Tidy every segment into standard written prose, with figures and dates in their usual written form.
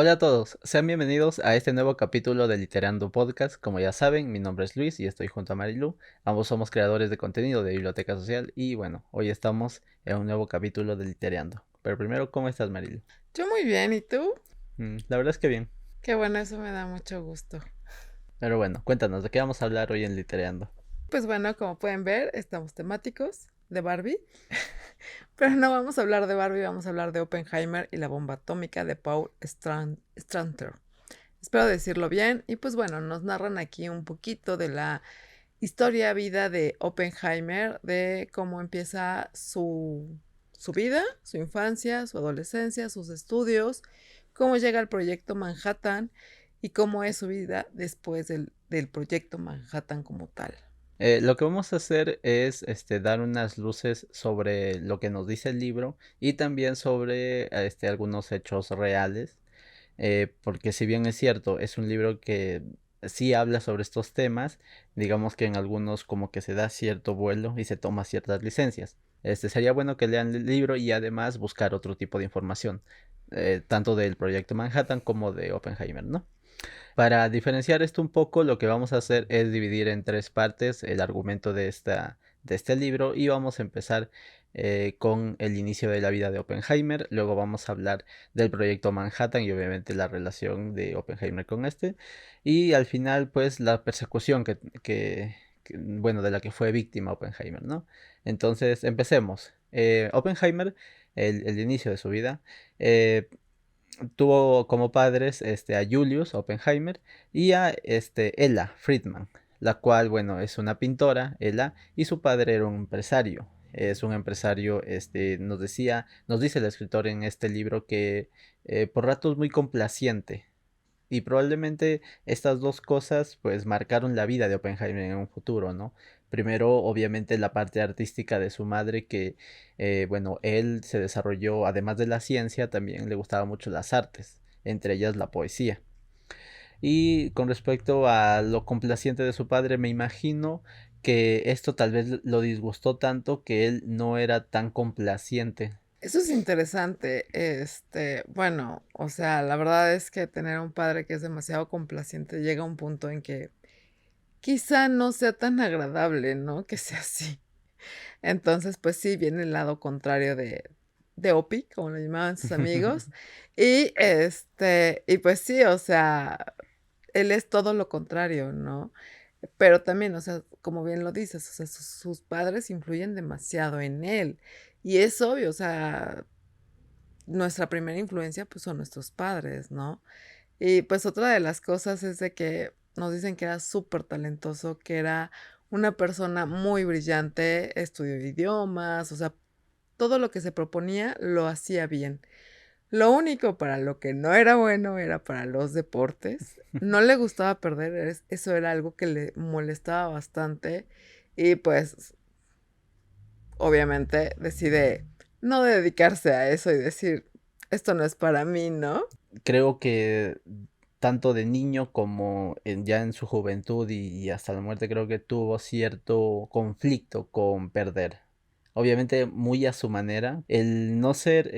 Hola a todos, sean bienvenidos a este nuevo capítulo de Literando Podcast. Como ya saben, mi nombre es Luis y estoy junto a Marilu. Ambos somos creadores de contenido de Biblioteca Social y bueno, hoy estamos en un nuevo capítulo de Literando. Pero primero, ¿cómo estás, Marilu? Yo muy bien, ¿y tú? La verdad es que bien. Qué bueno, eso me da mucho gusto. Pero bueno, cuéntanos, ¿de qué vamos a hablar hoy en Literando? Pues bueno, como pueden ver, estamos temáticos de Barbie, pero no vamos a hablar de Barbie, vamos a hablar de Oppenheimer y la bomba atómica de Paul Stranter. Espero decirlo bien y pues bueno, nos narran aquí un poquito de la historia, vida de Oppenheimer, de cómo empieza su vida, su infancia, su adolescencia, sus estudios, cómo llega al proyecto Manhattan y cómo es su vida después del proyecto Manhattan como tal. Lo que vamos a hacer es dar unas luces sobre lo que nos dice el libro y también sobre algunos hechos reales. Porque si bien es cierto, es un libro que sí habla sobre estos temas, digamos que en algunos como que se da cierto vuelo y se toma ciertas licencias. Sería bueno que lean el libro y además buscar otro tipo de información, tanto del proyecto Manhattan como de Oppenheimer, ¿no? Para diferenciar esto un poco, lo que vamos a hacer es dividir en tres partes el argumento de este libro y vamos a empezar con el inicio de la vida de Oppenheimer, luego vamos a hablar del proyecto Manhattan y obviamente la relación de Oppenheimer con este y al final pues la persecución bueno, de la que fue víctima Oppenheimer, ¿no? Entonces empecemos. Oppenheimer, el inicio de su vida, eh, tuvo como padres a Julius Oppenheimer y a Ella Friedman, la cual, bueno, es una pintora, Ella, y su padre era un empresario. Es un empresario, nos dice el escritor en este libro que por ratos muy complaciente, y probablemente estas dos cosas pues marcaron la vida de Oppenheimer en un futuro, ¿no? Primero, obviamente, la parte artística de su madre, que, bueno, él se desarrolló, además de la ciencia, también le gustaban mucho las artes, entre ellas la poesía. Y con respecto a lo complaciente de su padre, me imagino que esto tal vez lo disgustó tanto que él no era tan complaciente. Eso es interesante, bueno, o sea, la verdad es que tener un padre que es demasiado complaciente llega a un punto en que quizá no sea tan agradable, ¿no? Que sea así. Entonces, pues sí, viene el lado contrario de Opie, como lo llamaban sus amigos. Y pues sí, o sea, él es todo lo contrario, ¿no? Pero también, o sea, como bien lo dices, o sea, sus padres influyen demasiado en él. Y es obvio, o sea, nuestra primera influencia, pues, son nuestros padres, ¿no? Y, pues, otra de las cosas es de que nos dicen que era súper talentoso, que era una persona muy brillante, estudió idiomas, o sea, todo lo que se proponía lo hacía bien. Lo único para lo que no era bueno era para los deportes. No le gustaba perder, eso era algo que le molestaba bastante y, pues, obviamente decide no dedicarse a eso y decir: "Esto no es para mí", ¿no? Creo que tanto de niño como ya en su juventud y hasta la muerte creo que tuvo cierto conflicto con perder. Obviamente muy a su manera. El no ser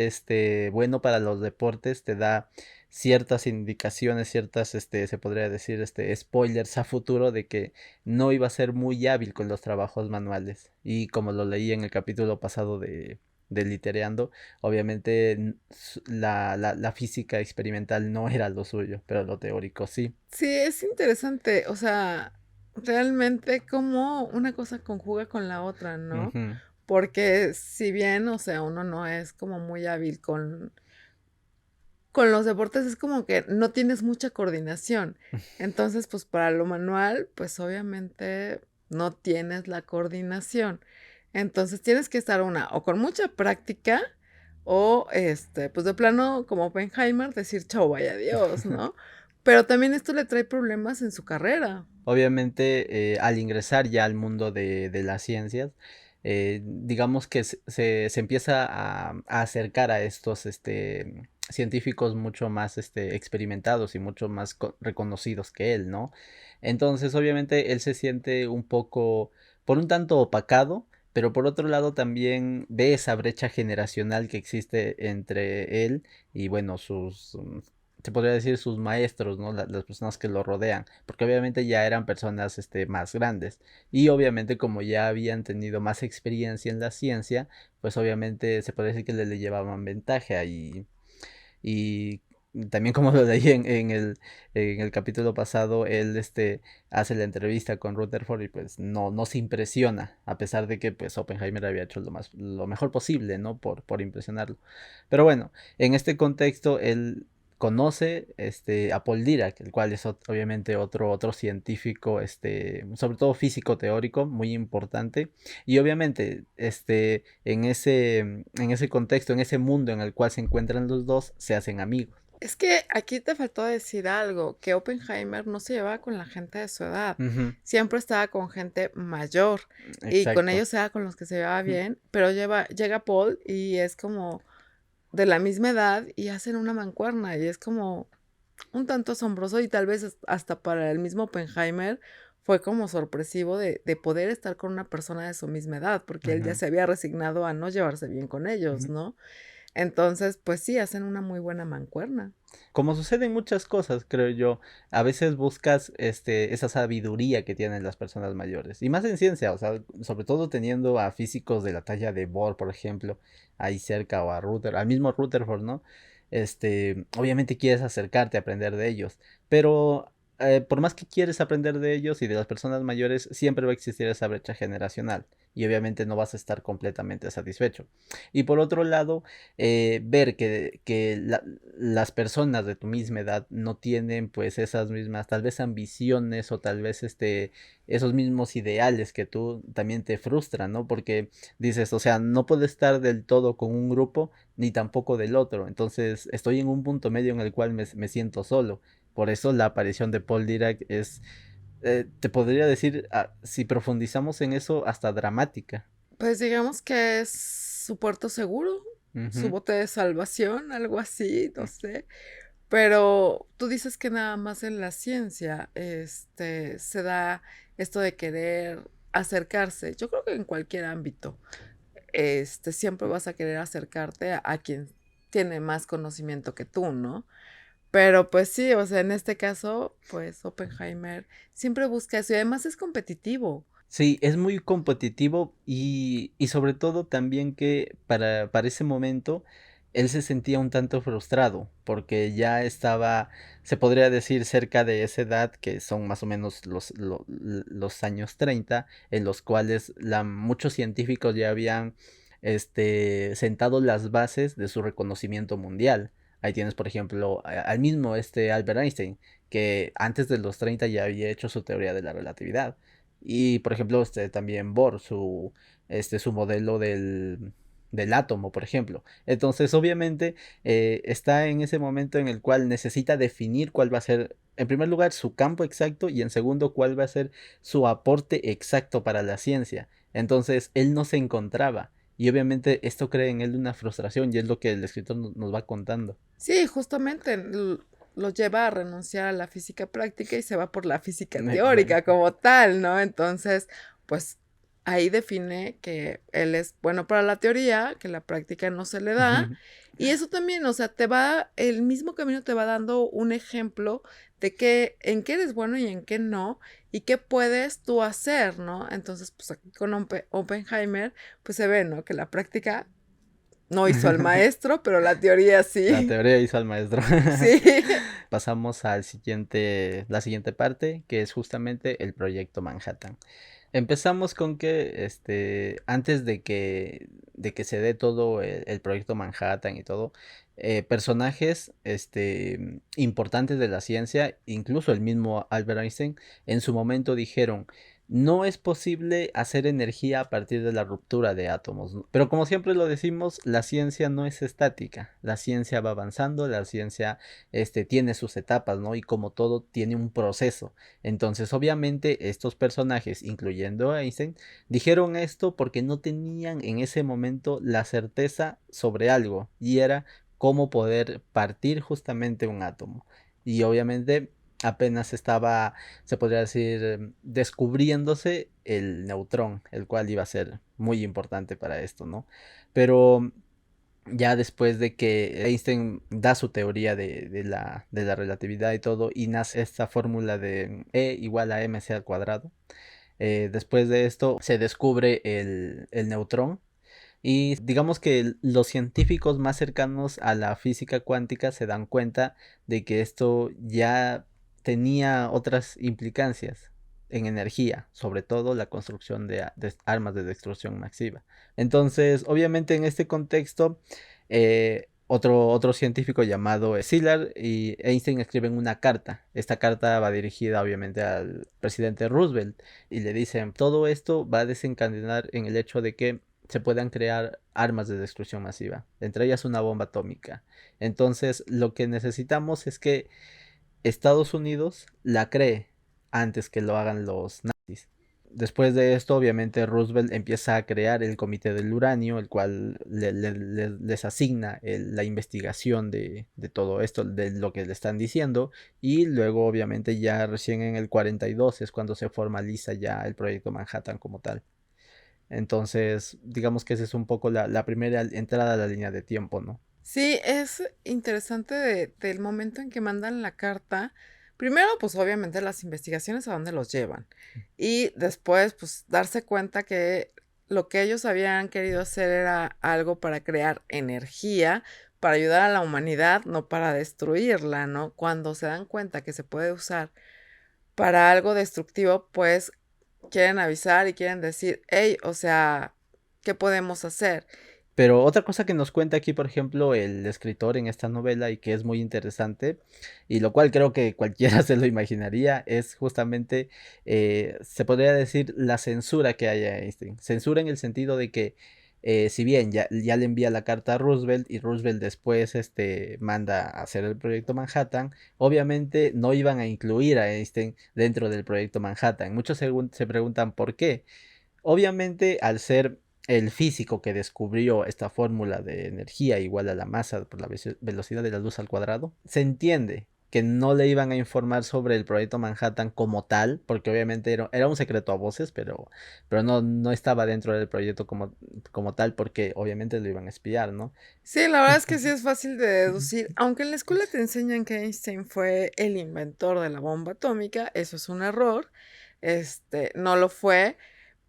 bueno para los deportes te da ciertas indicaciones, ciertas se podría decir spoilers a futuro de que no iba a ser muy hábil con los trabajos manuales. Y como lo leí en el capítulo pasado de Litereando, obviamente la física experimental no era lo suyo, pero lo teórico sí. Sí, es interesante, o sea, realmente cómo una cosa conjuga con la otra, ¿no? Ujú. Porque si bien, o sea, uno no es como muy hábil con los deportes, es como que no tienes mucha coordinación. Entonces, pues, para lo manual, pues, obviamente no tienes la coordinación. Entonces, tienes que estar una, o con mucha práctica, o, pues, de plano, como Oppenheimer, decir: "Chao, vaya adiós", ¿no? Pero también esto le trae problemas en su carrera. Obviamente, al ingresar ya al mundo de las ciencias, digamos que se empieza a acercar a estos científicos mucho más experimentados y mucho más reconocidos que él, ¿no? Entonces, obviamente, él se siente un poco, por un tanto opacado, pero por otro lado también ve esa brecha generacional que existe entre él y, bueno, se podría decir sus maestros, ¿no? Las personas que lo rodean, porque obviamente ya eran personas más grandes y obviamente como ya habían tenido más experiencia en la ciencia, pues obviamente se podría decir que le llevaban ventaja y también como lo leí en el capítulo pasado, él hace la entrevista con Rutherford y pues no se impresiona, a pesar de que pues Oppenheimer había hecho lo mejor posible, ¿no? Por impresionarlo. Pero bueno, en este contexto él conoce a Paul Dirac, el cual es obviamente otro científico, sobre todo físico teórico, muy importante. Y obviamente, en ese contexto, en ese mundo en el cual se encuentran los dos, se hacen amigos. Es que aquí te faltó decir algo, que Oppenheimer no se llevaba con la gente de su edad, Ujú, siempre estaba con gente mayor y con exacto. ellos era con los que se llevaba Ujú, bien, pero llega Paul y es como de la misma edad y hacen una mancuerna y es como un tanto asombroso y tal vez hasta para el mismo Oppenheimer fue como sorpresivo de poder estar con una persona de su misma edad, porque él ya ujú, se había resignado a no llevarse bien con ellos, ujú. ¿no? Entonces, pues sí, hacen una muy buena mancuerna. Como sucede en muchas cosas, creo yo, a veces buscas esa sabiduría que tienen las personas mayores. Y más en ciencia, o sea, sobre todo teniendo a físicos de la talla de Bohr, por ejemplo, ahí cerca, o a al mismo Rutherford, ¿no? Obviamente quieres acercarte a aprender de ellos, pero por más que quieres aprender de ellos y de las personas mayores, siempre va a existir esa brecha generacional y obviamente no vas a estar completamente satisfecho. Y por otro lado, ver que las personas de tu misma edad no tienen pues esas mismas tal vez ambiciones o tal vez esos mismos ideales que tú también te frustran, ¿no? Porque dices, o sea, no puedo estar del todo con un grupo ni tampoco del otro, entonces estoy en un punto medio en el cual me siento solo. Por eso la aparición de Paul Dirac es, te podría decir, si profundizamos en eso, hasta dramática. Pues digamos que es su puerto seguro, su Ujú, bote de salvación, algo así, no sé. Pero tú dices que nada más en la ciencia, se da esto de querer acercarse. Yo creo que en cualquier ámbito, siempre vas a querer acercarte a quien tiene más conocimiento que tú, ¿no? Pero pues sí, o sea, en este caso, pues Oppenheimer siempre busca eso y además es competitivo. sí, es muy competitivo y sobre todo también que para ese momento él se sentía un tanto frustrado porque ya estaba, se podría decir, cerca de esa edad que son más o menos los años 30 en los cuales muchos científicos ya habían sentado las bases de su reconocimiento mundial. Ahí tienes, por ejemplo, al mismo Albert Einstein, que antes de los 30 ya había hecho su teoría de la relatividad. Y por ejemplo, también Bohr, su modelo del átomo, por ejemplo. Entonces, obviamente, está en ese momento en el cual necesita definir cuál va a ser, en primer lugar, su campo exacto y en segundo, cuál va a ser su aporte exacto para la ciencia. Entonces, él no se encontraba. Y obviamente esto crea en él una frustración y es lo que el escritor nos va contando. Sí, justamente lo lleva a renunciar a la física práctica y se va por la física teórica Exacto. como tal, ¿no? Entonces, pues ahí define que él es bueno para la teoría, que la práctica no se le da. Y eso también, o sea, el mismo camino te va dando un ejemplo de en qué eres bueno y en qué no, y qué puedes tú hacer, ¿no? Entonces, pues aquí con Oppenheimer, pues se ve, ¿no? Que la práctica no hizo al maestro, pero la teoría La sí. teoría hizo al maestro. Sí. Pasamos la siguiente parte, que es justamente el proyecto Manhattan. Empezamos con que, antes de que se dé todo el proyecto Manhattan y todo, personajes, importantes de la ciencia, incluso el mismo Albert Einstein, en su momento dijeron, no es posible hacer energía a partir de la ruptura de átomos. Pero como siempre lo decimos, la ciencia no es estática. La ciencia va avanzando, la ciencia, tiene sus etapas, ¿no? Y como todo, tiene un proceso. Entonces, obviamente, estos personajes, incluyendo a Einstein, dijeron esto porque no tenían en ese momento la certeza sobre algo, y era cómo poder partir justamente un átomo. Y obviamente apenas estaba, se podría decir, descubriéndose el neutrón, el cual iba a ser muy importante para esto, ¿no? Pero ya después de que Einstein da su teoría de la relatividad y todo, y nace esta fórmula de E igual a mc al cuadrado. Después de esto se descubre el neutrón, y digamos que los científicos más cercanos a la física cuántica se dan cuenta de que esto ya tenía otras implicancias en energía, sobre todo la construcción de armas de destrucción masiva. Entonces, obviamente en este contexto, otro científico llamado Szilard y Einstein escriben una carta. Esta carta va dirigida obviamente al presidente Roosevelt, y le dicen, todo esto va a desencadenar en el hecho de que se puedan crear armas de destrucción masiva, entre ellas una bomba atómica. Entonces, lo que necesitamos es que Estados Unidos la cree antes que lo hagan los nazis. Después de esto, obviamente, Roosevelt empieza a crear el Comité del Uranio, el cual les asigna la investigación de todo esto, de lo que le están diciendo, y luego, obviamente, ya recién en el 42 es cuando se formaliza ya el proyecto Manhattan como tal. Entonces, digamos que esa es un poco la primera entrada a la línea de tiempo, ¿no? Sí, es interesante del momento en que mandan la carta. Primero, pues obviamente las investigaciones a dónde los llevan. Y después, pues darse cuenta que lo que ellos habían querido hacer era algo para crear energía, para ayudar a la humanidad, no para destruirla, ¿no? Cuando se dan cuenta que se puede usar para algo destructivo, pues quieren avisar y quieren decir, hey, o sea, ¿qué podemos hacer? Pero otra cosa que nos cuenta aquí, por ejemplo, el escritor en esta novela, y que es muy interesante, y lo cual creo que cualquiera se lo imaginaría, es justamente, se podría decir, la censura que hay a Einstein. Censura en el sentido de que, si bien ya le envía la carta a Roosevelt, y Roosevelt después manda a hacer el proyecto Manhattan, obviamente no iban a incluir a Einstein dentro del proyecto Manhattan. Muchos se preguntan por qué. Obviamente, al ser el físico que descubrió esta fórmula de energía igual a la masa por la velocidad de la luz al cuadrado, se entiende que no le iban a informar sobre el proyecto Manhattan como tal, porque obviamente era un secreto a voces, pero no estaba dentro del proyecto como tal, porque obviamente lo iban a espiar, ¿no? Sí, la verdad es que sí es fácil de deducir. Aunque en la escuela te enseñan que Einstein fue el inventor de la bomba atómica, eso es un error. No lo fue,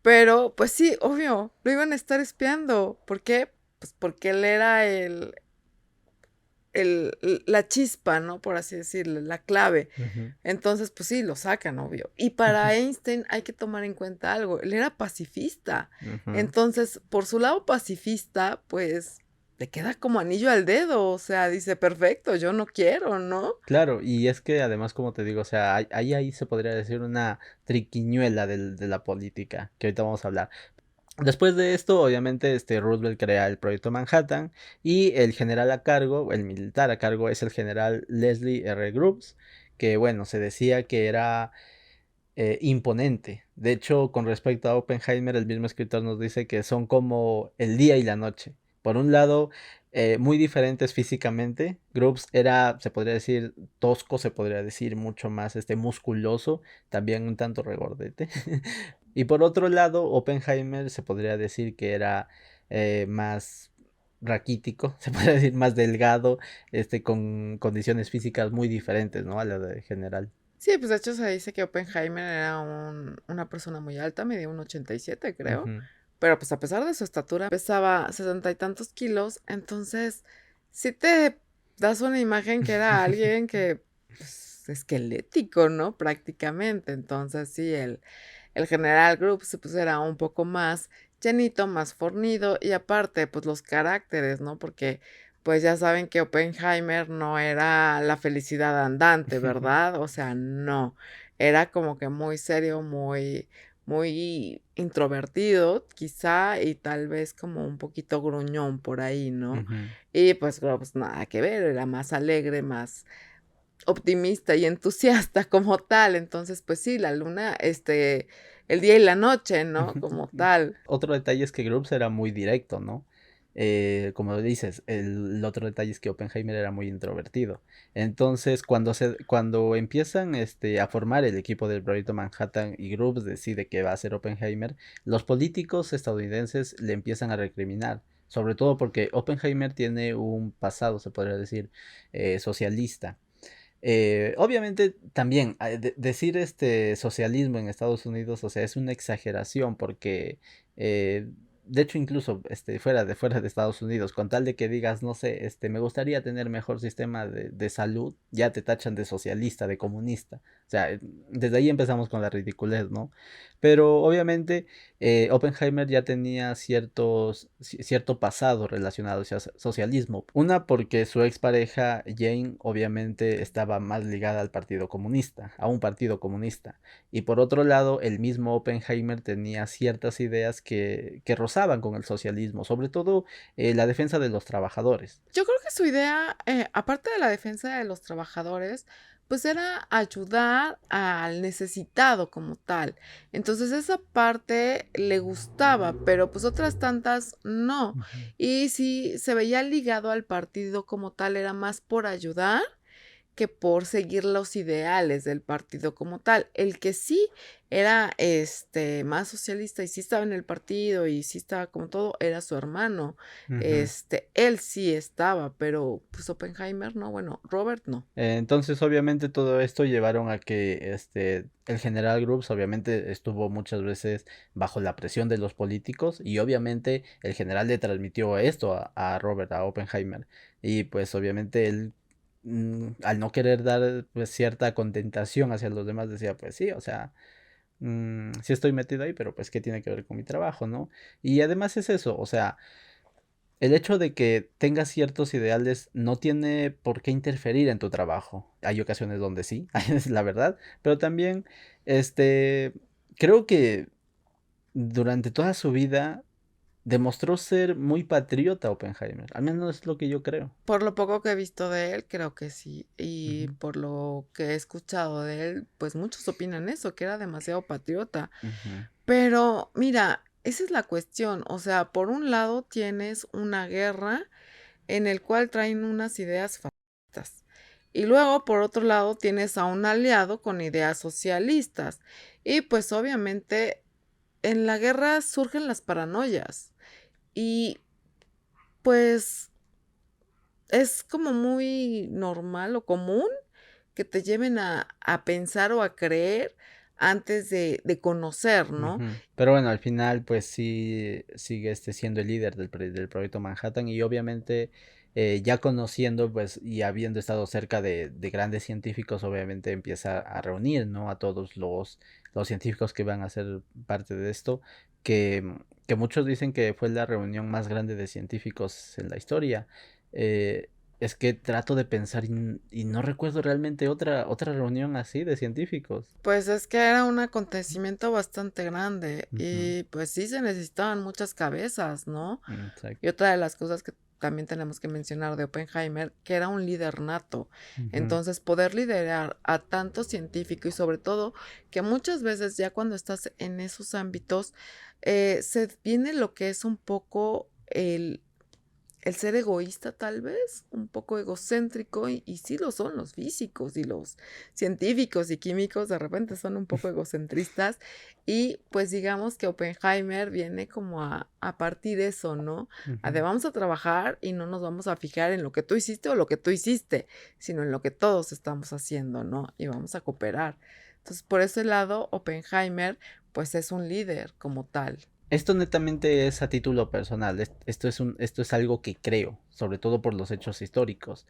pero pues sí, obvio, lo iban a estar espiando. ¿Por qué? Pues porque él era la chispa, ¿no? Por así decirlo, la clave. Ujú, Entonces, pues sí, lo sacan, obvio. Y para Einstein hay que tomar en cuenta algo, él era pacifista. ujú. Entonces, por su lado pacifista, pues le queda como anillo al dedo, o sea, dice, perfecto, yo no quiero, ¿no? Claro, y es que además, como te digo, o sea, ahí se podría decir una triquiñuela de la política, que ahorita vamos a hablar. Después de esto, obviamente, Roosevelt crea el proyecto Manhattan, y el general a cargo, el militar a cargo, es el general Leslie R. Groves, que bueno, se decía que era imponente. De hecho, con respecto a Oppenheimer, el mismo escritor nos dice que son como el día y la noche. Por un lado, muy diferentes físicamente. Groves era, se podría decir, tosco, se podría decir, mucho más musculoso, también un tanto regordete. Y por otro lado, Oppenheimer se podría decir que era más raquítico, se podría decir más delgado, con condiciones físicas muy diferentes, ¿no? A la de general. Sí, pues de hecho se dice que Oppenheimer era una persona muy alta, medía un 87, creo. Ujú, Pero pues a pesar de su estatura, pesaba 60 y tantos kilos. Entonces, sí te das una imagen que era alguien que, pues, esquelético, ¿no? Prácticamente. Entonces, sí, el general Groves, pues era un poco más llenito, más fornido. Y aparte, pues los caracteres, ¿no? Porque, pues ya saben que Oppenheimer no era la felicidad andante, ¿verdad? O sea, no. Era como que muy serio, muy introvertido, quizá, y tal vez como un poquito gruñón por ahí, ¿no? ujú. Y pues, Groves nada que ver, era más alegre, más optimista y entusiasta como tal. Entonces, pues sí, la luna, el día y la noche, ¿no? Como tal. Otro detalle es que Groves era muy directo, ¿no? Como dices, el otro detalle es que Oppenheimer era muy introvertido. Entonces, cuando empiezan a formar el equipo del proyecto Manhattan, y Groves decide que va a ser Oppenheimer, los políticos estadounidenses le empiezan a recriminar. sobre todo porque Oppenheimer tiene un pasado, se podría decir, socialista. Obviamente también decir socialismo en Estados Unidos, o sea, es una exageración porque eh, de hecho incluso fuera de Estados Unidos, con tal de que digas, no sé, me gustaría tener mejor sistema de salud, ya te tachan de socialista, de comunista. O sea, desde ahí empezamos con la ridiculez, ¿no? Pero obviamente Oppenheimer ya tenía cierto pasado relacionado al socialismo. Una porque su expareja Jane obviamente estaba más ligada al Partido Comunista, a un partido comunista. Y por otro lado, el mismo Oppenheimer tenía ciertas ideas que rozaban con el socialismo, sobre todo la defensa de los trabajadores. Yo creo que su idea, aparte de la defensa de los trabajadores, pues era ayudar al necesitado como tal. Entonces esa parte le gustaba, pero pues otras tantas no. Ujú. Y si se veía ligado al partido como tal, era más por ayudar que por seguir los ideales del partido como tal. El que sí era, más socialista y sí estaba en el partido y sí estaba como todo, era su hermano. Ujú. Él sí estaba, pero, pues, Oppenheimer no, bueno, Robert no. Entonces, obviamente, todo esto llevaron a que el general Groves obviamente estuvo muchas veces bajo la presión de los políticos y obviamente el general le transmitió esto a Robert, a Oppenheimer. Y pues obviamente él, al no querer dar pues cierta contentación hacia los demás, decía, pues sí, o sea, sí estoy metido ahí, pero pues qué tiene que ver con mi trabajo, ¿no? Y además es eso, o sea, el hecho de que tengas ciertos ideales no tiene por qué interferir en tu trabajo. Hay ocasiones donde sí, es la verdad, pero también, este, creo que durante toda su vida demostró ser muy patriota Oppenheimer, al menos es lo que yo creo. Por lo poco que he visto de él, creo que sí. Y Ujú, por lo que he escuchado de él, pues muchos opinan eso, que era demasiado patriota. ujú, Pero mira, esa es la cuestión. O sea, por un lado tienes una guerra en el cual traen unas ideas fascistas. Y luego, por otro lado, tienes a un aliado con ideas socialistas. Y pues obviamente en la guerra surgen las paranoias. Y pues es como muy normal o común que te lleven a pensar o a creer antes de conocer, ¿no? ujú. Pero bueno, al final, pues sí sigue siendo el líder del proyecto Manhattan y obviamente ya conociendo, pues y habiendo estado cerca de grandes científicos, obviamente empieza a reunir, ¿no? A todos los científicos que van a ser parte de esto, que muchos dicen que fue la reunión más grande de científicos en la historia. Eh, es que trato de pensar y no recuerdo realmente otra reunión así de científicos. Pues es que era un acontecimiento bastante grande Ujú, y pues sí se necesitaban muchas cabezas, ¿no? Y exacto. otra de las cosas que también tenemos que mencionar de Oppenheimer, que era un líder nato. Ujú, Entonces, poder liderar a tantos científicos y sobre todo que muchas veces ya cuando estás en esos ámbitos, se viene lo que es un poco el ser egoísta tal vez, un poco egocéntrico, y sí lo son los físicos y los científicos y químicos, de repente son un poco egocentristas, y pues digamos que Oppenheimer viene como a partir de eso, ¿no? A de ujú. vamos a trabajar y no nos vamos a fijar en lo que tú hiciste o lo que tú hiciste, sino en lo que todos estamos haciendo, ¿no? Y vamos a cooperar. Entonces, por ese lado, Oppenheimer, pues es un líder como tal. Esto netamente es a título personal. Esto es algo que creo, sobre todo por los hechos históricos.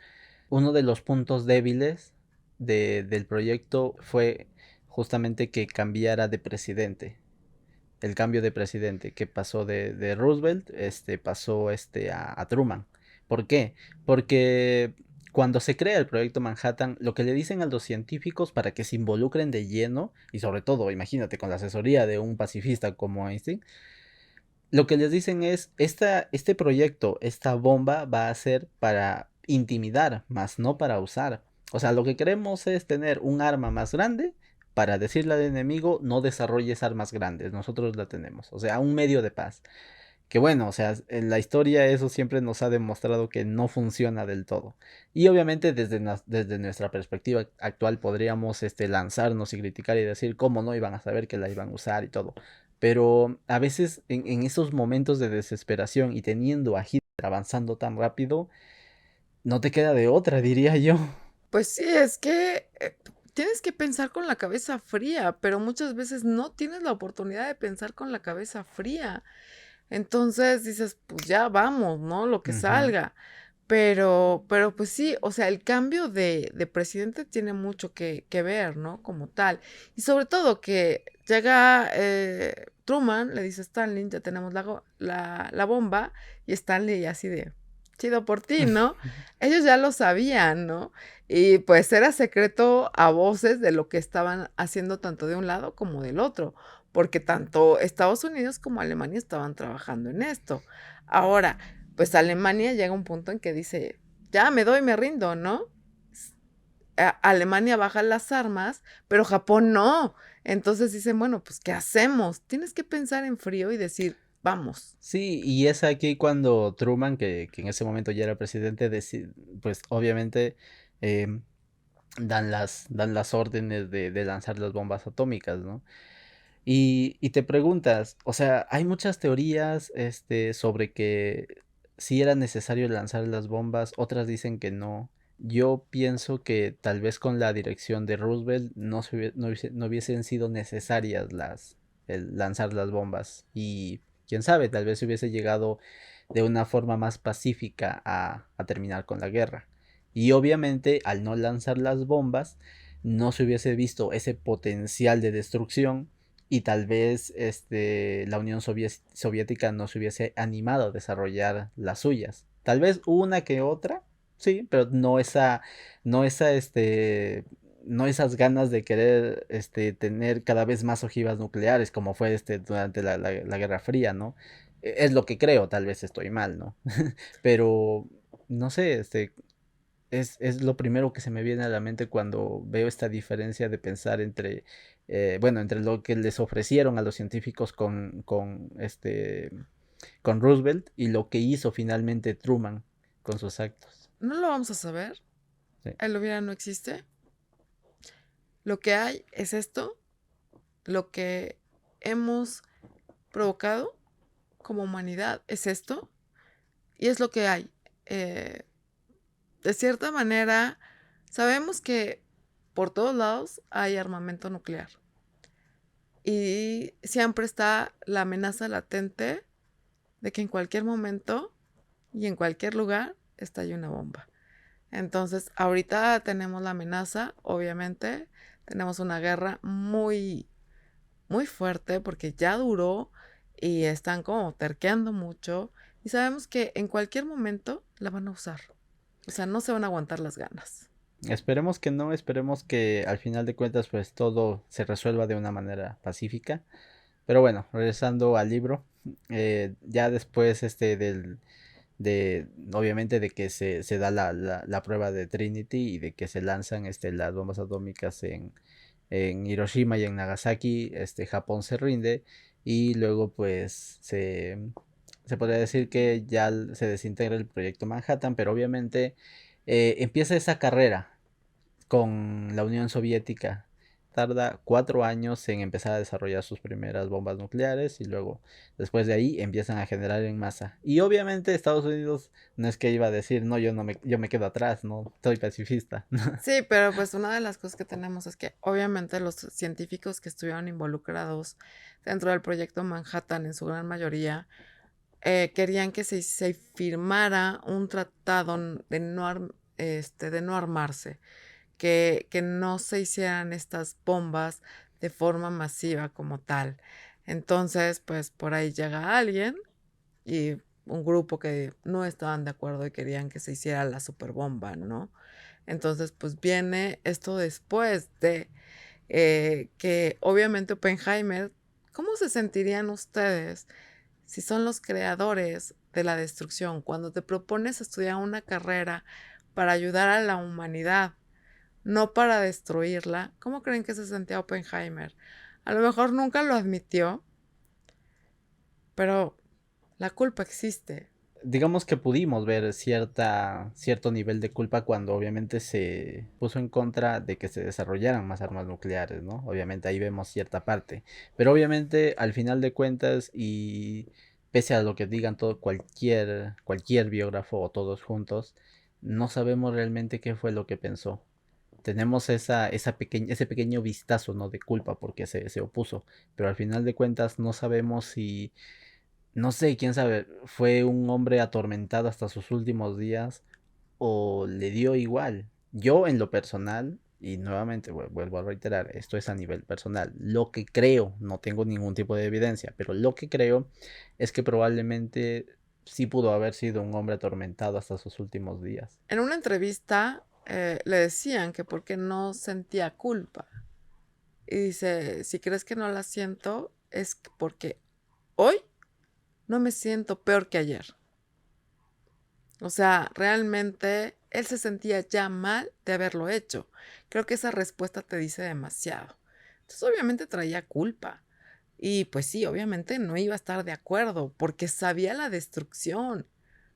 Uno de los puntos débiles del proyecto fue justamente que cambiara de presidente. El cambio de presidente que pasó de Roosevelt, pasó a Truman. ¿Por qué? Porque cuando se crea el proyecto Manhattan, lo que le dicen a los científicos para que se involucren de lleno, y sobre todo, imagínate, con la asesoría de un pacifista como Einstein, lo que les dicen es, este proyecto, esta bomba va a ser para intimidar, más no para usar. O sea, lo que queremos es tener un arma más grande para decirle al enemigo, no desarrolles armas grandes, nosotros la tenemos. O sea, un medio de paz. Que bueno, o sea, en la historia eso siempre nos ha demostrado que no funciona del todo. Y obviamente desde nuestra perspectiva actual podríamos lanzarnos y criticar y decir cómo no iban a saber que la iban a usar y todo. pero a veces en esos momentos de desesperación y teniendo a Hitler avanzando tan rápido, no te queda de otra, diría yo. Pues sí, es que, tienes que pensar con la cabeza fría, pero muchas veces no tienes la oportunidad de pensar con la cabeza fría. Entonces dices: "Pues ya vamos, ¿no? Lo que Ujú. salga". Pero, pues sí, o sea, el cambio de presidente tiene mucho que ver, ¿no? Como tal. Y sobre todo que llega, Truman, le dice a Stanley: "Ya tenemos la bomba", y Stanley así de: "Chido por ti", ¿no? Ellos ya lo sabían, ¿no? Y, pues, era secreto a voces de lo que estaban haciendo tanto de un lado como del otro, porque tanto Estados Unidos como Alemania estaban trabajando en esto. Ahora, pues, Alemania llega a un punto en que dice: "Ya me doy, me rindo", ¿no? S Alemania baja las armas, pero Japón no. Entonces dicen: "Bueno, pues, ¿qué hacemos?". Tienes que pensar en frío y decir: "Vamos". Sí, y es aquí cuando Truman, que en ese momento ya era presidente, pues obviamente dan las órdenes de lanzar las bombas atómicas, ¿no? Y te preguntas, o sea, hay muchas teorías, sobre que sí era necesario lanzar las bombas, otras dicen que no. Yo pienso que tal vez con la dirección de Roosevelt no hubiesen sido necesarias el lanzar las bombas. Y quién sabe, tal vez se hubiese llegado de una forma más pacífica a terminar con la guerra. Y obviamente al no lanzar las bombas, no se hubiese visto ese potencial de destrucción y tal vez la Unión Soviética no se hubiese animado a desarrollar las suyas. Tal vez una que otra, sí, pero no esa, no esas ganas de querer tener cada vez más ojivas nucleares como fue durante la Guerra Fría, ¿no? Es lo que creo, tal vez estoy mal, ¿no? Pero no sé, es lo primero que se me viene a la mente cuando veo esta diferencia de pensar entre, bueno, entre lo que les ofrecieron a los científicos con Roosevelt y lo que hizo finalmente Truman con sus actos. No lo vamos a saber, Sí. el hubiera no existe. Lo que hay es esto, lo que hemos provocado como humanidad es esto, y es lo que hay. Eh, de cierta manera, sabemos que por todos lados hay armamento nuclear y siempre está la amenaza latente de que en cualquier momento y en cualquier lugar estalle una bomba. Entonces, ahorita tenemos la amenaza, obviamente, tenemos una guerra muy, muy fuerte porque ya duró y están como terqueando mucho y sabemos que en cualquier momento la van a usar. O sea, no se van a aguantar las ganas. Esperemos que no, esperemos que al final de cuentas pues todo se resuelva de una manera pacífica. Pero bueno, regresando al libro, ya después obviamente de que se da la prueba de Trinity y de que se lanzan las bombas atómicas en Hiroshima y en Nagasaki, Japón se rinde y luego pues se podría decir que ya se desintegra el proyecto Manhattan, pero obviamente empieza esa carrera con la Unión Soviética. Tarda 4 años en empezar a desarrollar sus primeras bombas nucleares y luego después de ahí empiezan a generar en masa. Y obviamente Estados Unidos no es que iba a decir, no, yo me quedo atrás, no, soy pacifista. Sí, pero pues una de las cosas que tenemos es que obviamente los científicos que estuvieron involucrados dentro del proyecto Manhattan en su gran mayoría querían que se firmara un tratado de no armarse, que no se hicieran estas bombas de forma masiva como tal. Entonces, pues por ahí llega alguien y un grupo que no estaban de acuerdo y querían que se hiciera la superbomba, ¿no? Entonces, pues viene esto después de que obviamente Oppenheimer, ¿cómo se sentirían ustedes si son los creadores de la destrucción? Cuando te propones estudiar una carrera para ayudar a la humanidad, no para destruirla, ¿cómo creen que se sentía Oppenheimer? A lo mejor nunca lo admitió, pero la culpa existe. digamos que pudimos ver cierto nivel de culpa cuando obviamente se puso en contra de que se desarrollaran más armas nucleares, ¿no? Obviamente ahí vemos cierta parte. Pero obviamente al final de cuentas y pese a lo que digan todo cualquier biógrafo o todos juntos, no sabemos realmente qué fue lo que pensó. Tenemos ese pequeño vistazo, ¿no? De culpa porque se opuso. Pero al final de cuentas no sabemos si no sé, quién sabe, fue un hombre atormentado hasta sus últimos días o le dio igual. Yo en lo personal, y nuevamente vuelvo a reiterar, esto es a nivel personal, lo que creo, no tengo ningún tipo de evidencia, pero lo que creo es que probablemente sí pudo haber sido un hombre atormentado hasta sus últimos días. En una entrevista, le decían que por qué no sentía culpa. Y dice: "Si crees que no la siento, es porque hoy no me siento peor que ayer". O sea, realmente él se sentía ya mal de haberlo hecho. Creo que esa respuesta te dice demasiado. Entonces, obviamente traía culpa. Y pues sí, obviamente no iba a estar de acuerdo, porque sabía la destrucción,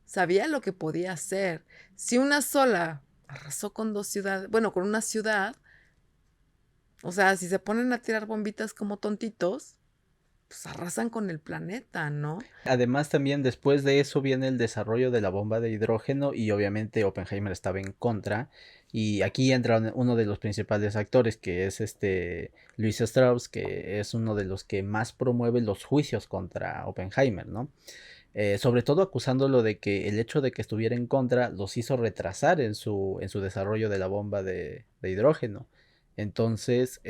sabía lo que podía hacer. Si una sola arrasó con 2 ciudades, bueno, con una ciudad, o sea, si se ponen a tirar bombitas como tontitos, pues arrasan con el planeta, ¿no? Además, también después de eso viene el desarrollo de la bomba de hidrógeno y obviamente Oppenheimer estaba en contra. Y aquí entra uno de los principales actores, que es Louis Strauss, que es uno de los que más promueve los juicios contra Oppenheimer, ¿no? Sobre todo acusándolo de que el hecho de que estuviera en contra los hizo retrasar en su desarrollo de la bomba de hidrógeno. Entonces,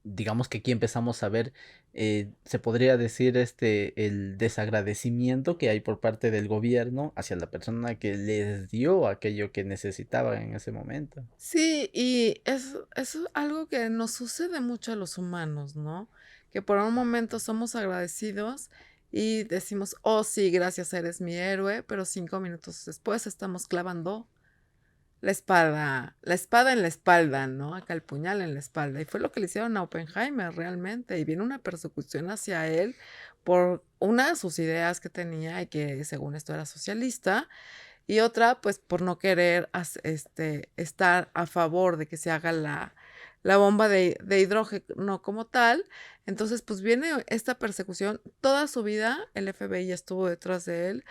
digamos que aquí empezamos a ver, se podría decir, el desagradecimiento que hay por parte del gobierno hacia la persona que les dio aquello que necesitaban en ese momento. Sí, y es algo que nos sucede mucho a los humanos, ¿no? Que por un momento somos agradecidos y decimos: "Oh, sí, gracias, eres mi héroe", pero 5 minutos después estamos clavando la espada en la espalda, ¿no? Acá el puñal en la espalda, y fue lo que le hicieron a Oppenheimer realmente, y viene una persecución hacia él por una de sus ideas que tenía y que según esto era socialista, y otra, pues, por no querer estar a favor de que se haga la bomba de hidrógeno como tal. Entonces, pues, viene esta persecución. Toda su vida el FBI estuvo detrás de él,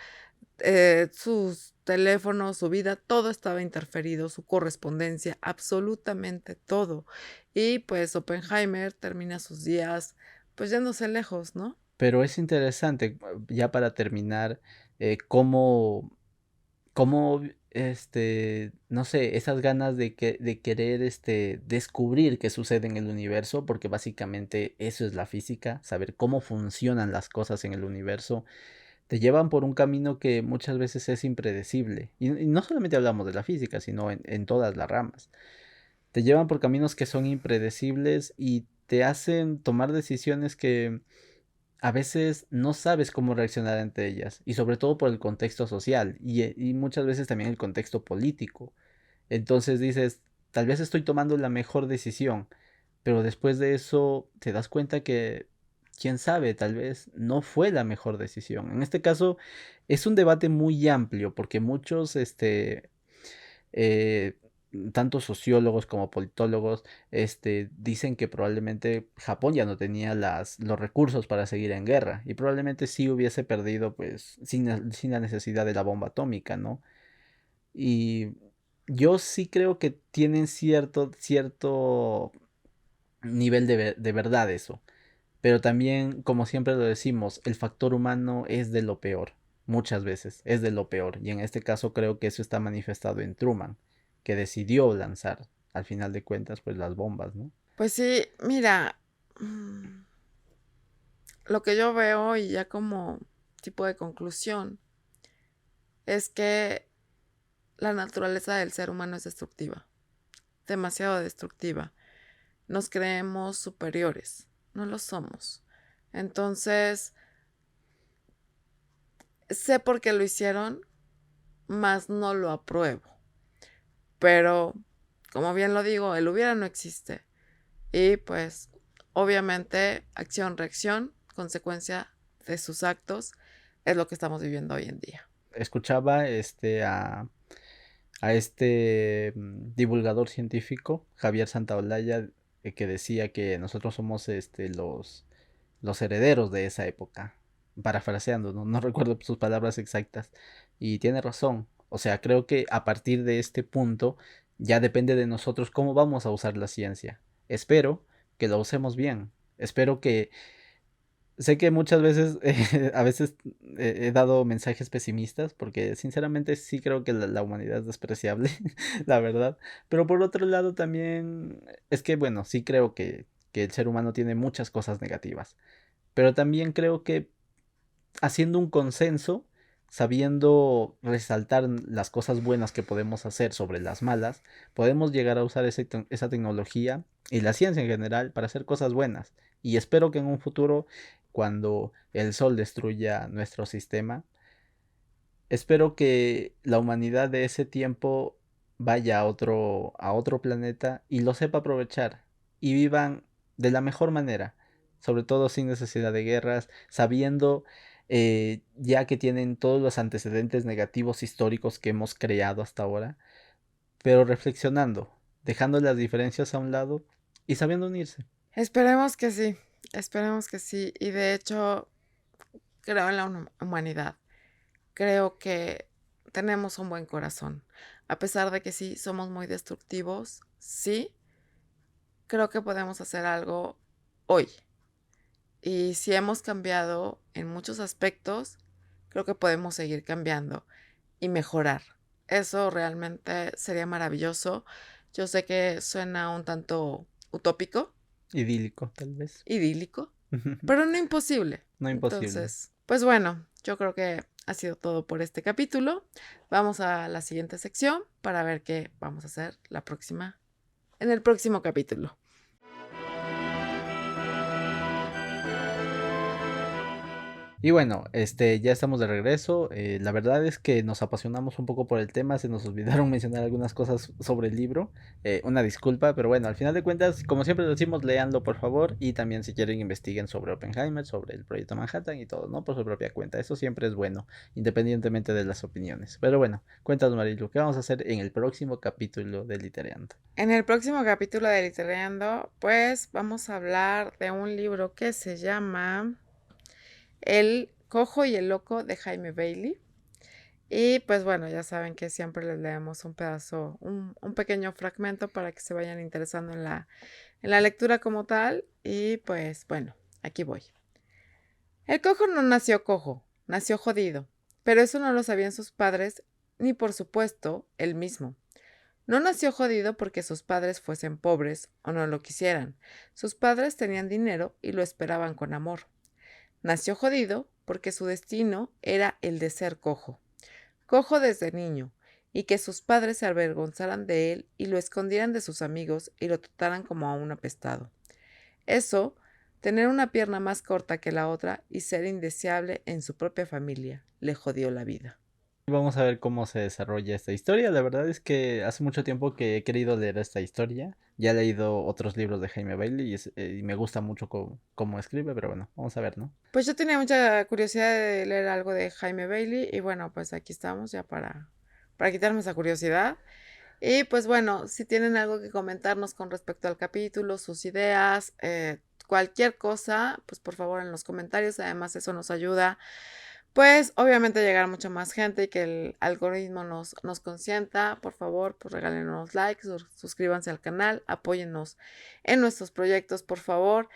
sus teléfonos, su vida, todo estaba interferido, su correspondencia, absolutamente todo. Y, pues, Oppenheimer termina sus días, pues, yéndose lejos, ¿no? Pero es interesante, ya para terminar, cómo, no sé, esas ganas de querer, descubrir qué sucede en el universo, porque básicamente eso es la física, saber cómo funcionan las cosas en el universo, te llevan por un camino que muchas veces es impredecible. Y no solamente hablamos de la física, sino en todas las ramas. Te llevan por caminos que son impredecibles y te hacen tomar decisiones que a veces no sabes cómo reaccionar ante ellas. Y sobre todo por el contexto social y muchas veces también el contexto político. Entonces dices, tal vez estoy tomando la mejor decisión, pero después de eso te das cuenta que, quién sabe, tal vez no fue la mejor decisión. En este caso es un debate muy amplio porque muchos, eh, tanto sociólogos como politólogos, dicen que probablemente Japón ya no tenía los recursos para seguir en guerra y probablemente sí hubiese perdido, pues, sin la necesidad de la bomba atómica, ¿no? Y yo sí creo que tienen cierto nivel de verdad eso. Pero también, como siempre lo decimos, el factor humano es de lo peor. Muchas veces es de lo peor. Y en este caso creo que eso está manifestado en Truman, que decidió lanzar, al final de cuentas, pues las bombas, ¿no? Pues sí, mira, lo que yo veo, y ya como tipo de conclusión, es que la naturaleza del ser humano es destructiva, demasiado destructiva. Nos creemos superiores, no lo somos. Entonces, sé por qué lo hicieron, mas no lo apruebo. Pero, como bien lo digo, el hubiera no existe. Y pues, obviamente, acción, reacción, consecuencia de sus actos. es lo que estamos viviendo hoy en día. Escuchaba a este divulgador científico, Javier Santaolalla, que decía que nosotros somos los herederos de esa época, parafraseando, ¿no? No recuerdo sus palabras exactas, y tiene razón. O sea, creo que a partir de este punto ya depende de nosotros cómo vamos a usar la ciencia. Espero que la usemos bien. Espero que sé que muchas veces, a veces he dado mensajes pesimistas porque sinceramente sí creo que la humanidad es despreciable, la verdad. Pero por otro lado también es que, bueno, sí creo que el ser humano tiene muchas cosas negativas. Pero también creo que haciendo un consenso, sabiendo resaltar las cosas buenas que podemos hacer sobre las malas, podemos llegar a usar esa tecnología y la ciencia en general para hacer cosas buenas. Y espero que en un futuro, cuando el sol destruya nuestro sistema, espero que la humanidad de ese tiempo vaya a otro planeta y lo sepa aprovechar y vivan de la mejor manera, sobre todo sin necesidad de guerras, sabiendo ya que tienen todos los antecedentes negativos históricos que hemos creado hasta ahora, pero reflexionando, dejando las diferencias a un lado y sabiendo unirse. Esperemos que sí. Y de hecho, creo en la humanidad. Creo que tenemos un buen corazón. A pesar de que sí somos muy destructivos, sí, creo que podemos hacer algo hoy. Y si hemos cambiado en muchos aspectos, creo que podemos seguir cambiando y mejorar. Eso realmente sería maravilloso. Yo sé que suena un tanto utópico, Idílico, tal vez. idílico, pero no imposible. No imposible. Entonces, pues bueno, yo creo que ha sido todo por este capítulo. Vamos a la siguiente sección para ver qué vamos a hacer en el próximo capítulo. Y bueno, ya estamos de regreso. La verdad es que nos apasionamos un poco por el tema, se nos olvidaron mencionar algunas cosas sobre el libro. Una disculpa, pero bueno, al final de cuentas, como siempre decimos, léanlo por favor y también si quieren investiguen sobre Oppenheimer, sobre el proyecto Manhattan y todo, ¿no? Por su propia cuenta. Eso siempre es bueno, independientemente de las opiniones. Pero bueno, cuéntanos, Marilu, ¿qué vamos a hacer en el próximo capítulo de Litereando? En el próximo capítulo de Literando, pues vamos a hablar de un libro que se llama El cojo y el loco de Jaime Bailey. Y pues bueno, ya saben que siempre les leemos un pedazo, un pequeño fragmento para que se vayan interesando en la lectura como tal. Y pues bueno, aquí voy. El cojo no nació cojo, nació jodido, pero eso no lo sabían sus padres, ni por supuesto él mismo. No nació jodido porque sus padres fuesen pobres o no lo quisieran. Sus padres tenían dinero y lo esperaban con amor. Nació jodido porque su destino era el de ser cojo. Cojo desde niño, y que sus padres se avergonzaran de él y lo escondieran de sus amigos y lo trataran como a un apestado. Eso, tener una pierna más corta que la otra y ser indeseable en su propia familia, le jodió la vida. Vamos a ver cómo se desarrolla esta historia. La verdad es que hace mucho tiempo que he querido leer esta historia. Ya he leído otros libros de Jaime Bailey y me gusta mucho cómo escribe, pero bueno, vamos a ver, ¿no? Pues yo tenía mucha curiosidad de leer algo de Jaime Bailey y bueno, pues aquí estamos ya para quitarme esa curiosidad. Y pues bueno, si tienen algo que comentarnos con respecto al capítulo, sus ideas, cualquier cosa, pues por favor en los comentarios. Además eso nos ayuda, pues obviamente a llegar a mucha más gente y que el algoritmo nos consienta. Por favor, pues regálenos likes, suscríbanse al canal, apóyennos en nuestros proyectos, por favor.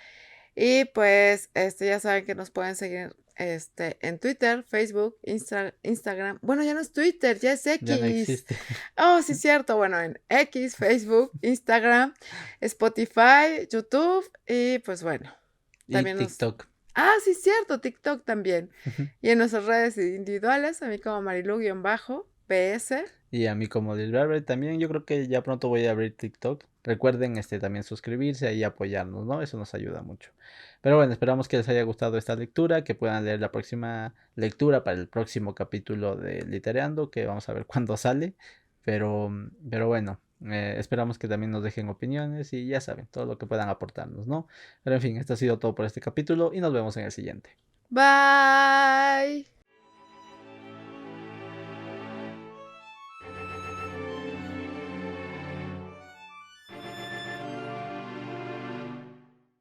Y pues ya saben que nos pueden seguir en Twitter, Facebook, Instagram. Bueno, ya no es Twitter, ya es Ya no X. existe. Oh, sí, cierto. Bueno, en X, Facebook, Instagram, Spotify, YouTube y pues bueno, Y también TikTok. Ah, sí, cierto, TikTok también. Y en nuestras redes individuales, a mí como Marilu-PS. Y a mí como Lil Barber también. Yo creo que ya pronto voy a abrir TikTok. Recuerden también suscribirse y apoyarnos, ¿no? Eso nos ayuda mucho. Pero bueno, esperamos que les haya gustado esta lectura, que puedan leer la próxima lectura para el próximo capítulo de Litereando, que vamos a ver cuándo sale. Pero bueno, esperamos que también nos dejen opiniones y ya saben, todo lo que puedan aportarnos, ¿no? Pero en fin, esto ha sido todo por este capítulo y nos vemos en el siguiente. Bye.